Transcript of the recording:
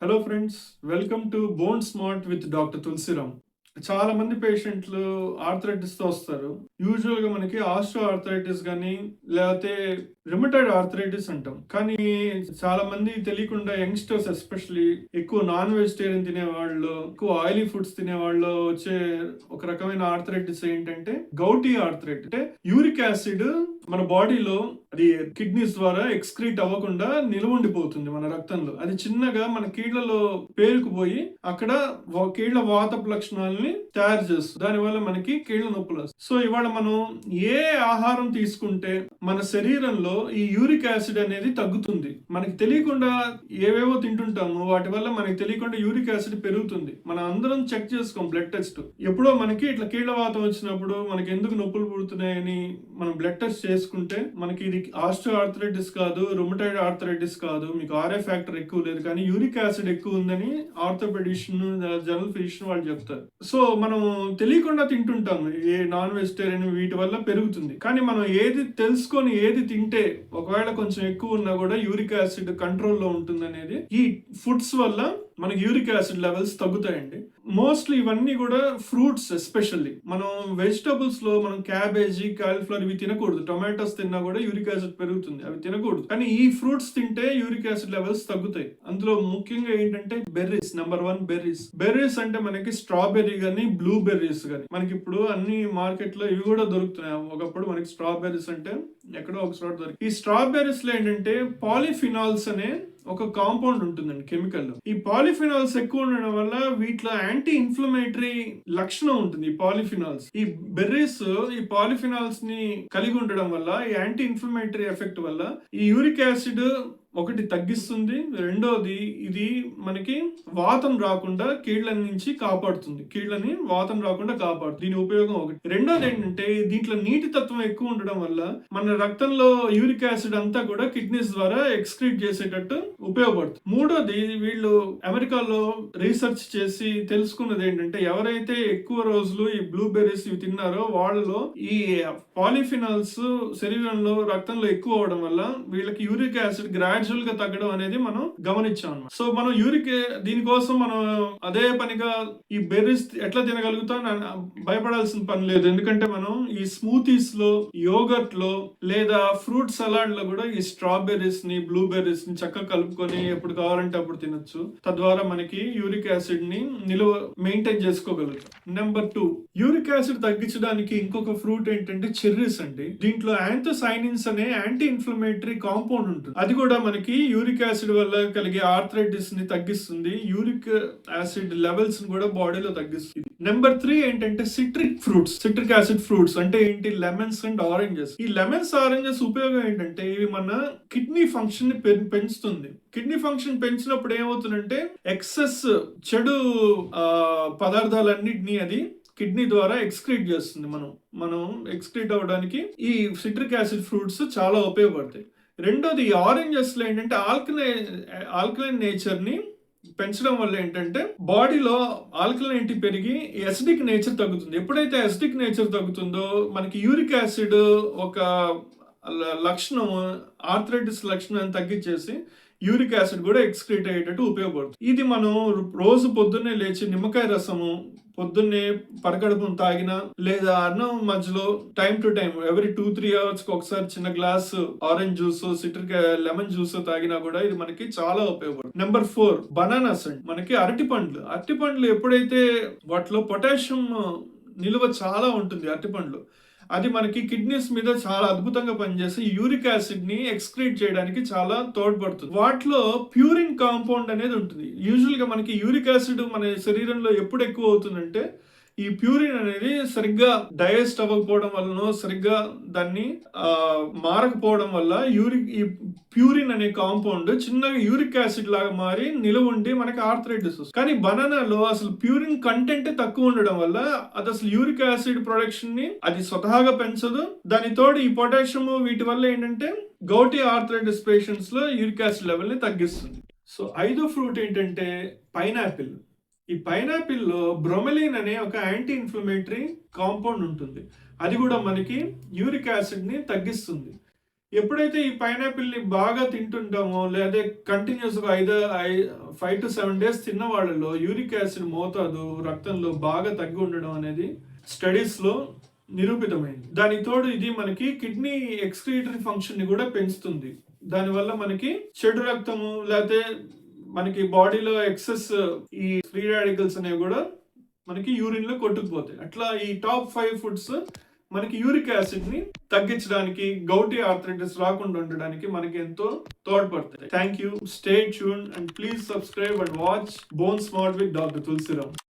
Hello friends, welcome to bone smart with doctor Tulsiram. చాలా మంది పేషెంట్లు ఆర్థరైటిస్తో వస్తారు. యూజువల్గా మనకి ఆస్ట్రో ఆర్థరైటిస్ కానీ లేకపోతే రిమటైడ్ ఆర్థరైటిస్ అంటాం. కానీ చాలా మంది తెలియకుండా యంగ్స్టర్స్ ఎస్పెషల్లీ ఎక్కువ నాన్ వెజిటేరియన్ తినేవాళ్ళు, ఎక్కువ ఆయిలీ ఫుడ్స్ తినేవాళ్ళు వచ్చే ఒక రకమైన ఆర్థరైటిస్ ఏంటంటే గౌటీ ఆర్థరైటిస్. అంటే యూరిక్ యాసిడ్ మన బాడీలో అది కిడ్నీస్ ద్వారా ఎక్స్క్రీట్ అవ్వకుండా నిలవండిపోతుంది మన రక్తంలో. అది చిన్నగా మన కీళ్లలో పేరుకుపోయి అక్కడ కీళ్ల వాతపు లక్షణాలని తయారు చేస్తుంది. దానివల్ల మనకి కీళ్ల నొప్పులు వస్తాయి. సో ఇవాళ మనం ఏ ఆహారం తీసుకుంటే మన శరీరంలో ఈ యూరిక్ యాసిడ్ అనేది తగ్గుతుంది. మనకి తెలియకుండా ఏవేవో తింటుంటాము, వాటి వల్ల మనకి తెలియకుండా యూరిక్ యాసిడ్ పెరుగుతుంది. మనం అందరం చెక్ చేసుకోం బ్లడ్ టెస్ట్. ఎప్పుడో మనకి ఇట్లా కీళ్ల వాతం వచ్చినప్పుడు మనకి ఎందుకు నొప్పులు పుడుతున్నాయని మనం బ్లడ్ టెస్ట్ చేసుకుంటే మనకి ఇది ఆస్ట్రో ఆర్థరైటిస్ కాదు, రుమటైడ్ ఆర్థరైటిస్ కాదు, మీకు ఆర్ఏ ఫ్యాక్టర్ ఎక్కువ లేదు, కానీ యూరిక్ యాసిడ్ ఎక్కువ ఉందని ఆర్థోపెడిషన్, జనరల్ ఫిజిషియన్ వాళ్ళు చెప్తారు. సో మనం తెలియకుండా తింటుంటాము ఏ నాన్ వెజిటేరియన్, వీటి వల్ల పెరుగుతుంది. కానీ మనం ఏది తెలుసుకొని ఏది తింటే ఒకవేళ కొంచెం ఎక్కువ ఉన్నా కూడా యూరిక్ యాసిడ్ కంట్రోల్లో ఉంటుంది అనేది ఈ ఫుడ్స్ వల్ల మనకి యూరిక్ యాసిడ్ లెవెల్స్ తగ్గుతాయండి. మోస్ట్లీ ఇవన్నీ కూడా ఫ్రూట్స్. ఎస్పెషల్లీ మనం వెజిటబుల్స్ లో మనం క్యాబేజీ, కాలీఫ్లవర్ ఇవి తినకూడదు. టొమాటోస్ తిన్నా కూడా యూరిక్ యాసిడ్ పెరుగుతుంది, అవి తినకూడదు. కానీ ఈ ఫ్రూట్స్ తింటే యూరిక్ యాసిడ్ లెవెల్స్ తగ్గుతాయి. అందులో ముఖ్యంగా ఏంటంటే బెర్రీస్. Number 1 berries. బెర్రీస్ అంటే మనకి స్ట్రాబెర్రీ గానీ, బ్లూ బెర్రీస్ గానీ మనకి ఇప్పుడు అన్ని మార్కెట్ లో ఇవి కూడా దొరుకుతున్నాయి. ఒకప్పుడు మనకి స్ట్రాబెర్రీస్ అంటే ఎక్కడో ఒక చోట దొరికి. ఈ స్ట్రాబెర్రీస్ లో ఏంటంటే పాలిఫినాల్స్ అనే ఒక కాంపౌండ్ ఉంటుందండి, కెమికల్. ఈ పాలిఫినాల్స్ ఎక్కువ ఉండడం వల్ల వీటిలో యాంటీ ఇన్ఫ్లమేటరీ లక్షణం ఉంటుంది. ఈ పాలిఫినాల్స్, ఈ బెర్రీస్ ఈ పాలిఫినాల్స్ ని కలిగి ఉండడం వల్ల, ఈ యాంటీ ఇన్ఫ్లమేటరీ ఎఫెక్ట్ వల్ల ఈ యూరిక్ యాసిడ్ ఒకటి తగ్గిస్తుంది. రెండోది ఇది మనకి వాతం రాకుండా కీళ్ల నుంచి కాపాడుతుంది. కీళ్లని వాతం రాకుండా కాపాడుతుంది. దీని ఉపయోగం ఒకటి. రెండోది ఏంటంటే దీంట్లో నీటి తత్వం ఎక్కువ ఉండడం వల్ల మన రక్తంలో యూరిక్ యాసిడ్ అంతా కూడా కిడ్నీస్ ద్వారా ఎక్స్క్రీట్ చేసేటట్టు ఉపయోగపడుతుంది. మూడోది వీళ్ళు అమెరికాలో రీసెర్చ్ చేసి తెలుసుకున్నది ఏంటంటే ఎవరైతే ఎక్కువ రోజులు ఈ బ్లూబెర్రీస్ ఇవి తిన్నారో వాళ్ళలో ఈ పాలిఫినాల్స్ శరీరంలో రక్తంలో ఎక్కువ అవడం వల్ల వీళ్ళకి యూరిక్ యాసిడ్ గ్రాడ్యువల్ గా తగ్గడం అనేది మనం గమనించాం అన్నమాట. సో మనం దీనికోసం మనం అదే పనిగా ఈ బెర్రీస్ ఎట్లా తినగలుగుతాం భయపడాల్సిన పని లేదు. ఎందుకంటే మనం ఈ స్మూతీస్ లో, యోగర్ట్ లో లేదా ఫ్రూట్ సలాడ్ లో కూడా ఈ స్ట్రాబెర్రీస్ ని, బ్లూబెర్రీస్ ని చక్కగా కలుపుకొని ఎప్పుడు కావాలంటే అప్పుడు తినొచ్చు. తద్వారా మనకి యూరిక్ యాసిడ్ ని నిలువ మెయింటైన్ చేసుకోగలుగుతాం. నెంబర్ 2, యూరిక్ యాసిడ్ తగ్గించడానికి ఇంకొక ఫ్రూట్ ఏంటంటే చెర్రీస్ అండి. దీంట్లో యాంథోసైనిన్స్ అనే యాంటీ ఇన్ఫ్లమేటరీ కాంపౌండ్ ఉంటుంది. అది కూడా మనకి యూరిక్ యాసిడ్ వల్ల కలిగే ఆర్థరైటిస్ ని తగ్గిస్తుంది. యూరిక్ యాసిడ్ లెవెల్స్ ని కూడా బాడీలో తగ్గిస్తుంది. నెంబర్ 3 ఏంటంటే citric fruits. Citric acid fruits అంటే ఏంటి? Lemons and oranges. ఈ లెమన్స్, ఆరెంజెస్ ఉపయోగం ఏంటంటే ఇవి మన కిడ్నీ ఫంక్షన్ ని పెంచుతుంది. కిడ్నీ ఫంక్షన్ పెంచినప్పుడు ఏమవుతుందంటే ఎక్సెస్ చెడు పదార్థాలన్నిటినీ అది కిడ్నీ ద్వారా ఎక్స్క్రీట్ చేస్తుంది. మనం ఎక్స్క్రీట్ అవ్వడానికి ఈ సిట్రిక్ యాసిడ్ ఫ్రూట్స్ చాలా ఉపయోగపడతాయి. రెండోది ఆరెంజెస్ లో ఏంటంటే ఆల్కలైన్ నేచర్ ని పెంచడం వల్ల ఏంటంటే బాడీలో ఆల్కలైనిటీ పెరిగి ఎసిడిక్ నేచర్ తగ్గుతుంది. ఎప్పుడైతే ఎసిడిక్ నేచర్ తగ్గుతుందో మనకి యూరిక్ యాసిడ్ ఒక లక్షణం, ఆర్థరైటిస్ లక్షణాన్ని తగ్గించేసి యూరిక్ యాసిడ్ కూడా ఎక్స్క్రీట్ అయ్యేటట్టు ఉపయోగపడుతుంది. ఇది మనం రోజు పొద్దున్నే లేచి నిమ్మకాయ రసము పొద్దున్నే పరగడుపును తాగినా లేదా అన్నం మధ్యలో time to time every 2-3 hours ఒకసారి చిన్న glass orange juice, citric lemon juice తాగినా కూడా ఇది మనకి చాలా ఉపయోగపడుతుంది. నెంబర్ 4 బనానాస్ అండి. మనకి అరటిపండ్లు ఎప్పుడైతే వాటిలో పొటాషియం నిల్వ చాలా ఉంటుంది అరటిపండ్లు, అది మనకి కిడ్నీస్ మీద చాలా అద్భుతంగా పనిచేసి యూరిక్ యాసిడ్ ని ఎక్స్క్రీట్ చేయడానికి చాలా తోడ్పడుతుంది. వాటిలో ప్యూరిన్ కాంపౌండ్ అనేది ఉంటుంది. యూజువల్ గా మనకి యూరిక్ యాసిడ్ మన శరీరంలో ఎప్పుడు ఎక్కువ అవుతుందంటే ఈ ప్యూరిన్ అనేది సరిగ్గా డైజెస్ట్ అవ్వకపోవడం వలన, సరిగ్గా దాన్ని మారకపోవడం వల్ల ఈ ప్యూరిన్ అనే కాంపౌండ్ చిన్నగా యూరిక్ యాసిడ్ లాగా మారి నిలవ ఉండి మనకి ఆర్థరైటిస్ వస్తుంది. కానీ బనానాలో అసలు ప్యూరిన్ కంటెంట్ తక్కువ ఉండడం వల్ల అది అసలు యూరిక్ యాసిడ్ ప్రొడక్షన్ ని అది స్వతహాగా పెంచదు. దానితోడు ఈ పొటాషియం వీటి వల్ల ఏంటంటే గౌటీ ఆర్థరైటిస్ పేషెంట్స్ లో యూరిక్ యాసిడ్ లెవెల్ ని తగ్గిస్తుంది. సో 5వ ఫ్రూట్ ఏంటంటే పైనాపిల్. ఈ పైనాపిల్లో బ్రోమెలిన్ అనే ఒక యాంటీ ఇన్ఫ్లమేటరీ కాంపౌండ్ ఉంటుంది. అది కూడా మనకి యూరిక్ యాసిడ్ ని తగ్గిస్తుంది. ఎప్పుడైతే ఈ పైనాపిల్‌ని బాగా తింటుంటామో, లేదా కంటిన్యూయస్‌గా 5-7 డేస్ తిన్న వాళ్ళలో యూరిక్ యాసిడ్ మోతాదు రక్తంలో బాగా తగ్గి ఉండడం అనేది స్టడీస్‌లో నిరూపితమైంది. దానికి తోడు ఇది మనకి కిడ్నీ ఎక్స్‌క్రీటరీ ఫంక్షన్‌ని కూడా పెంచుతుంది. దానివల్ల మనకి చెడు రక్తము లేతే మనకి బాడీలో ఎక్సెస్ ఈ ఫ్రీ రాడికల్స్ అనేవి కూడా మనకి యూరిన్‌లో కొట్టుకుపోతాయి. అట్లా ఈ టాప్ 5 ఫుడ్స్ మనకి యూరిక్ యాసిడ్‌ని తగ్గించడానికి, గౌటీ ఆర్థరైటిస్ రాకుండా ఉండడానికి మనకి ఎంతో తోడ్పడతాయి. Thank you. Stay tuned and please subscribe and watch bone smart with doctor Tulsiram.